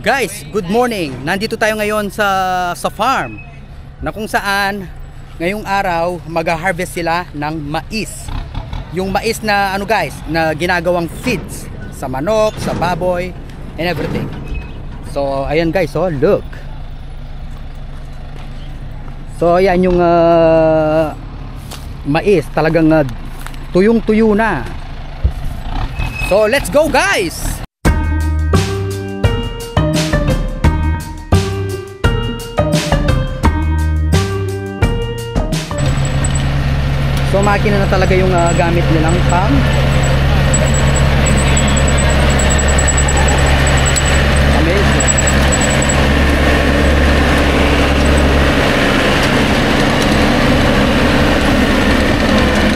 Guys, good morning. Nandito tayo ngayon sa farm na kung saan ngayong araw mag-harvest sila ng mais. Yung mais na ano guys, na ginagawang feeds sa manok, sa baboy and everything. So ayan guys, oh look. So ayan yung mais, talagang tuyong-tuyo na. So let's go guys. So makina na talaga yung gamit nilang pang amazing.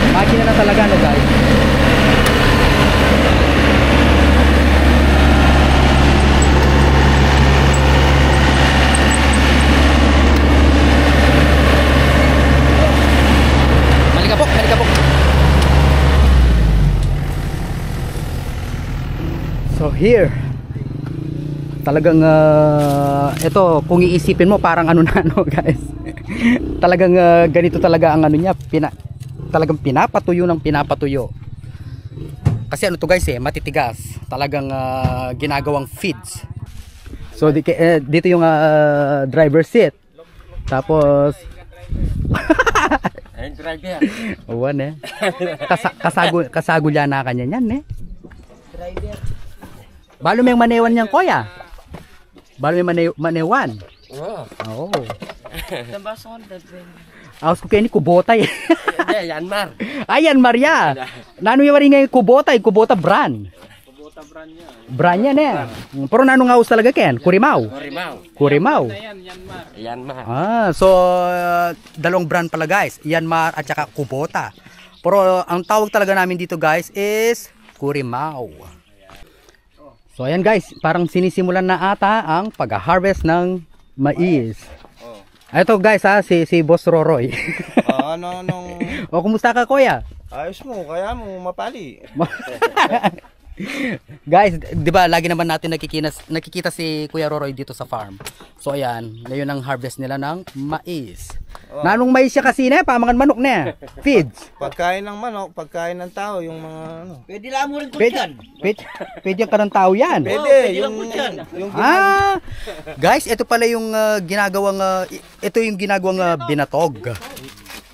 Makina na talaga no guys. So here talagang ito kung iisipin mo parang ano na ano guys. Talagang ganito talaga ang ano niya, talagang pinapatuyo ng pinapatuyo. Kasi ano to guys matitigas. Talagang ginagawang feeds. So dito yung driver seat. Tapos ang driver. Uwan kasagulya na kanya yan Driver. Balo may manewan niyang kuya. Balo may manewan. Oo. Oo. Tambaso on that way. Aos ko kaya ni kubotay. Yanmar. Ayan Maria. Nano yung rin ngayon kubotay, kubota brand. Kubota brand niya. Brand niya na. Pero nano nga us talaga ken? Kurimaw. Kurimaw. Yanmar. So dalawang brand pala guys. Yanmar at saka Kubota. Pero ang tawag talaga namin dito guys is Kurimaw. So ayan guys, parang sinisimulan na ata ang pag-harvest ng mais. Ito guys si Boss Roroy. O kumusta ka kuya? Ayos mo, kaya mo mapali. Guys, 'di ba lagi naman natin nakikita si Kuya Roroy dito sa farm. So ayan, ngayon ang harvest nila ng mais. Nanong mais siya kasi pamangan manok na. Feeds. Pagkain ng manok, pagkain ng tao, yung mga ano. Pwede lang mo rin ko dyan. Pwede ka ng tao yan. Pwede, Guys, ito pala yung ginagawang ito yung ginagawang binatog.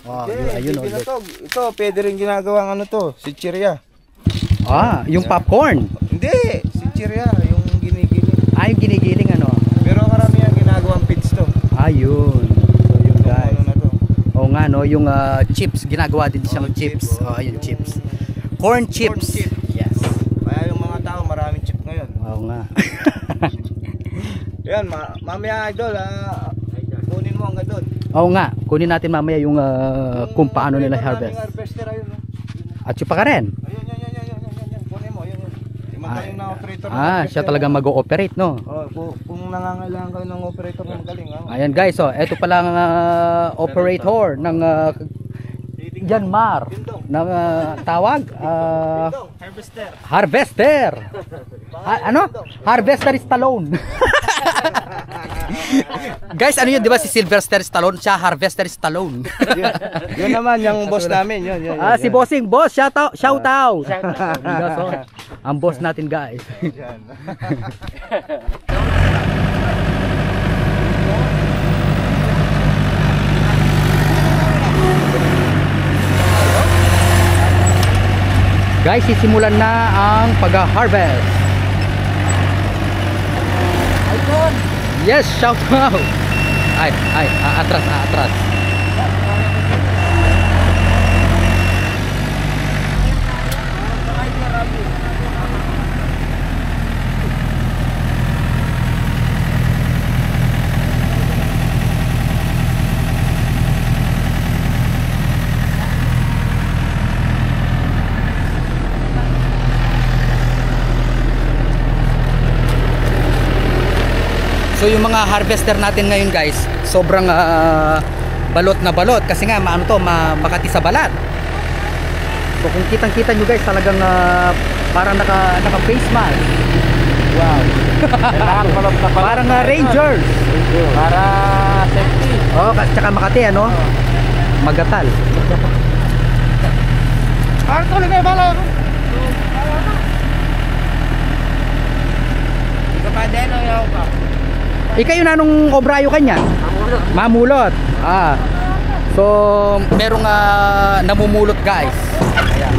Ayun oh. Binatog. Ito, pwede rin ginagawang ano to, sichirya. Yung popcorn. Hindi, sichirya, yung ginigiling. Yung ginigiling ano. Pero karamihan ginagawang pits to. Ayun. So yun guys. Ano na to? Oo nga no, yung chips, ginagawa din siyang chips. Ayun chips. Corn chips. Yes. Kaya yung mga tao maraming chip ngayon. Oo nga. Yan, mamaya idol, kunin mo hanggang doon. Oo nga, kunin natin mamaya yung kung paano nila harvest. Harvester ayun, no? At siya pa ka rin. Ayun. Kunin mo, yun. Magaling na operator. Siya talaga mag-ooperate, no? Kung nangangailangan kayo ng operator na magaling. Ayan guys, ito pala ang operator ng Yanmar. Ng tawag? Harvester. Ano? Harvester Stallone. Guys, ano yun, di ba si Sylvester Stallone? Siya Harvester Stallone. Yun naman, yung boss namin. Yun. Si Bossing, boss, shout out. Ang boss natin guys. Guys, sisimulan na ang pag-harvest. Yes, shout out. Atras. So yung mga harvester natin ngayon guys, sobrang balot na balot kasi nga makati sa balat. So kung kitang-kita nyo guys, talagang parang naka face mask. Wow. Kailangan balot na balot. Parang Rangers. Para safety. Oh, tsaka Makati ano? Magatal. Parang tuloy kayo bala. Ikaw pa din o yaw ka? Ikaw yun anong obrayo kanya? Mamulot. Ah. So, merong namumulot guys. Ayan.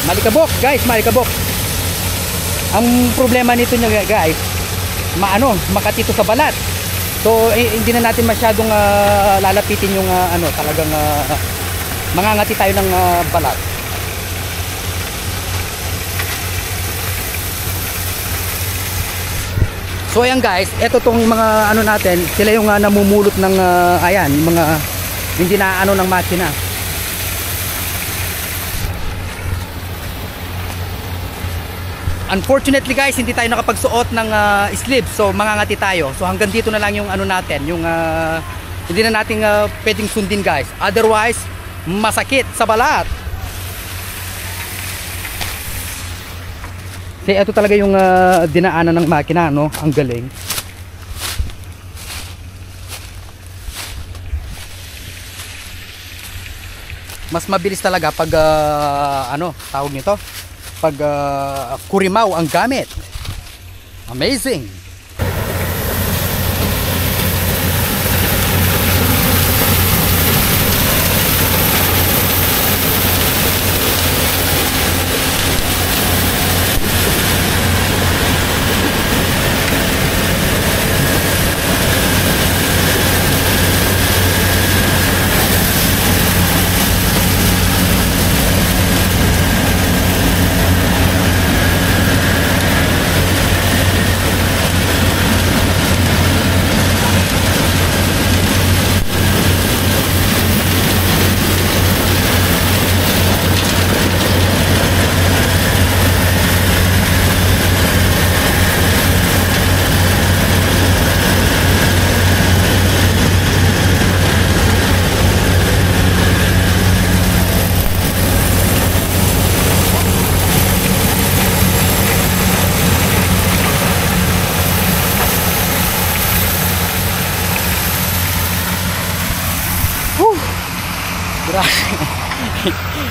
Malikabok guys, malikabok. Ang problema nito niya guys, makatito sa balat. So hindi na natin masyadong lalapitin yung talagang mangangati tayo ng balat. So ayan guys, eto tong mga natin, sila yung namumulot ng ayan, yung mga hindi na ng makina. Unfortunately guys, hindi tayo nakapagsuot ng sleeves. So mangangati tayo. So hanggang dito na lang yung natin, yung hindi na natin pwedeng sundin guys. Otherwise, masakit sa balat. Kasi ito talaga yung dinaanan ng makina, no? Ang galing. Mas mabilis talaga pag tawag nito? Pag kurimaw ang gamit. Amazing.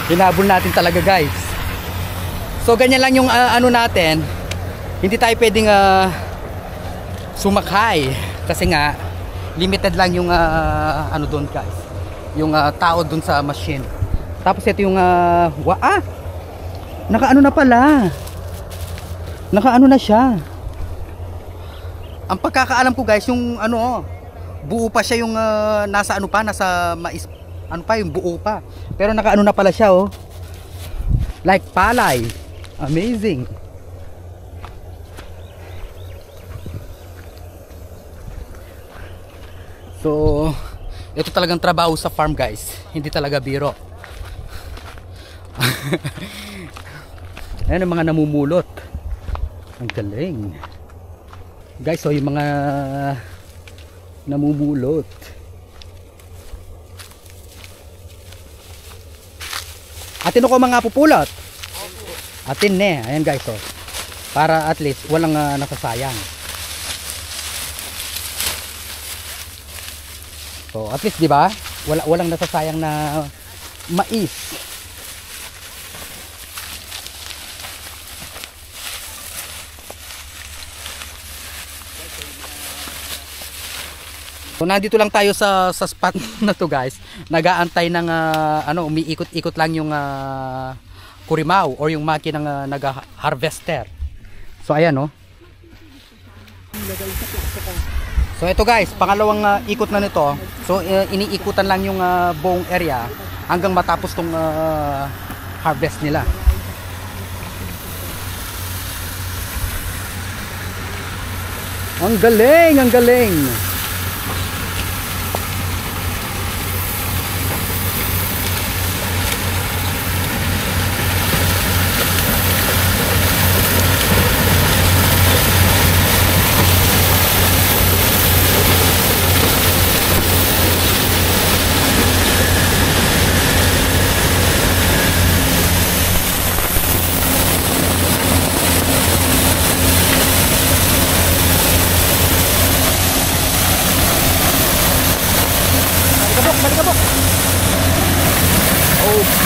Hinabol natin talaga guys. So ganyan lang yung natin. Hindi tayo pwedeng sumakay kasi nga limited lang yung doon guys. Yung tao doon sa machine. Tapos ito yung nakaano na pala. Nakaano na siya. Ang pagkakaalam ko guys, yung buo pa siya yung nasa nasa mais yung buo pa. Pero nakaano na pala siya like palay. Amazing. So ito talagang trabaho sa farm guys. Hindi talaga biro. Ayan ang mga namumulot. Ang galing guys. So yung mga namumulot, atin ko mga pupulot. Atin ayan guys para at least walang nasasayang. So at least 'di ba? Walang nasasayang na mais. So nandito lang tayo sa spot na to guys. Nag-aantay ng umiikot-ikot lang yung kurimaw or yung makinang nag-harvester. So ayan oh. So ito guys, pangalawang ikot na nito. So iniikutan lang yung buong area hanggang matapos tong harvest nila. Ang galing, ang galing. Malikabok. Oh.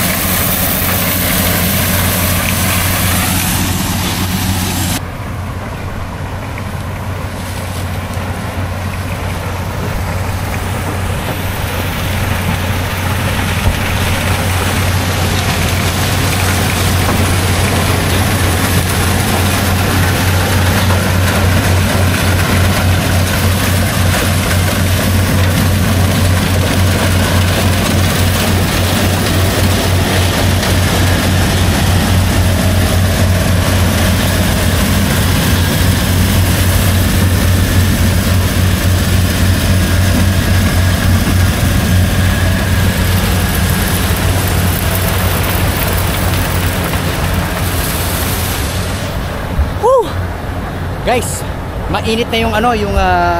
Guys, mainit na yung yung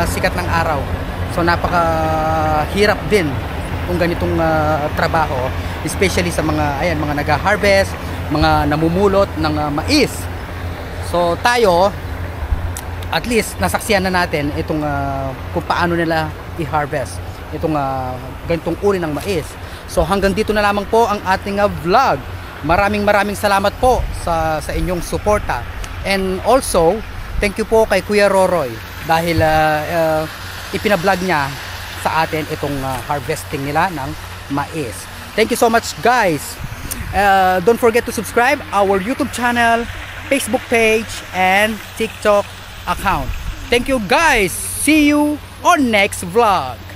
sikat ng araw. So napakahirap din kung ganitong trabaho, especially sa mga mga nag-harvest, mga namumulot ng mais. So tayo at least nasaksihan na natin itong kung paano nila i-harvest itong ganitong uri ng mais. So hanggang dito na lamang po ang ating vlog. Maraming salamat po sa inyong suporta. And also thank you po kay Kuya Roroy dahil ipina-vlog niya sa atin itong harvesting nila ng mais. Thank you so much guys. Don't forget to subscribe our YouTube channel, Facebook page, and TikTok account. Thank you guys. See you on next vlog.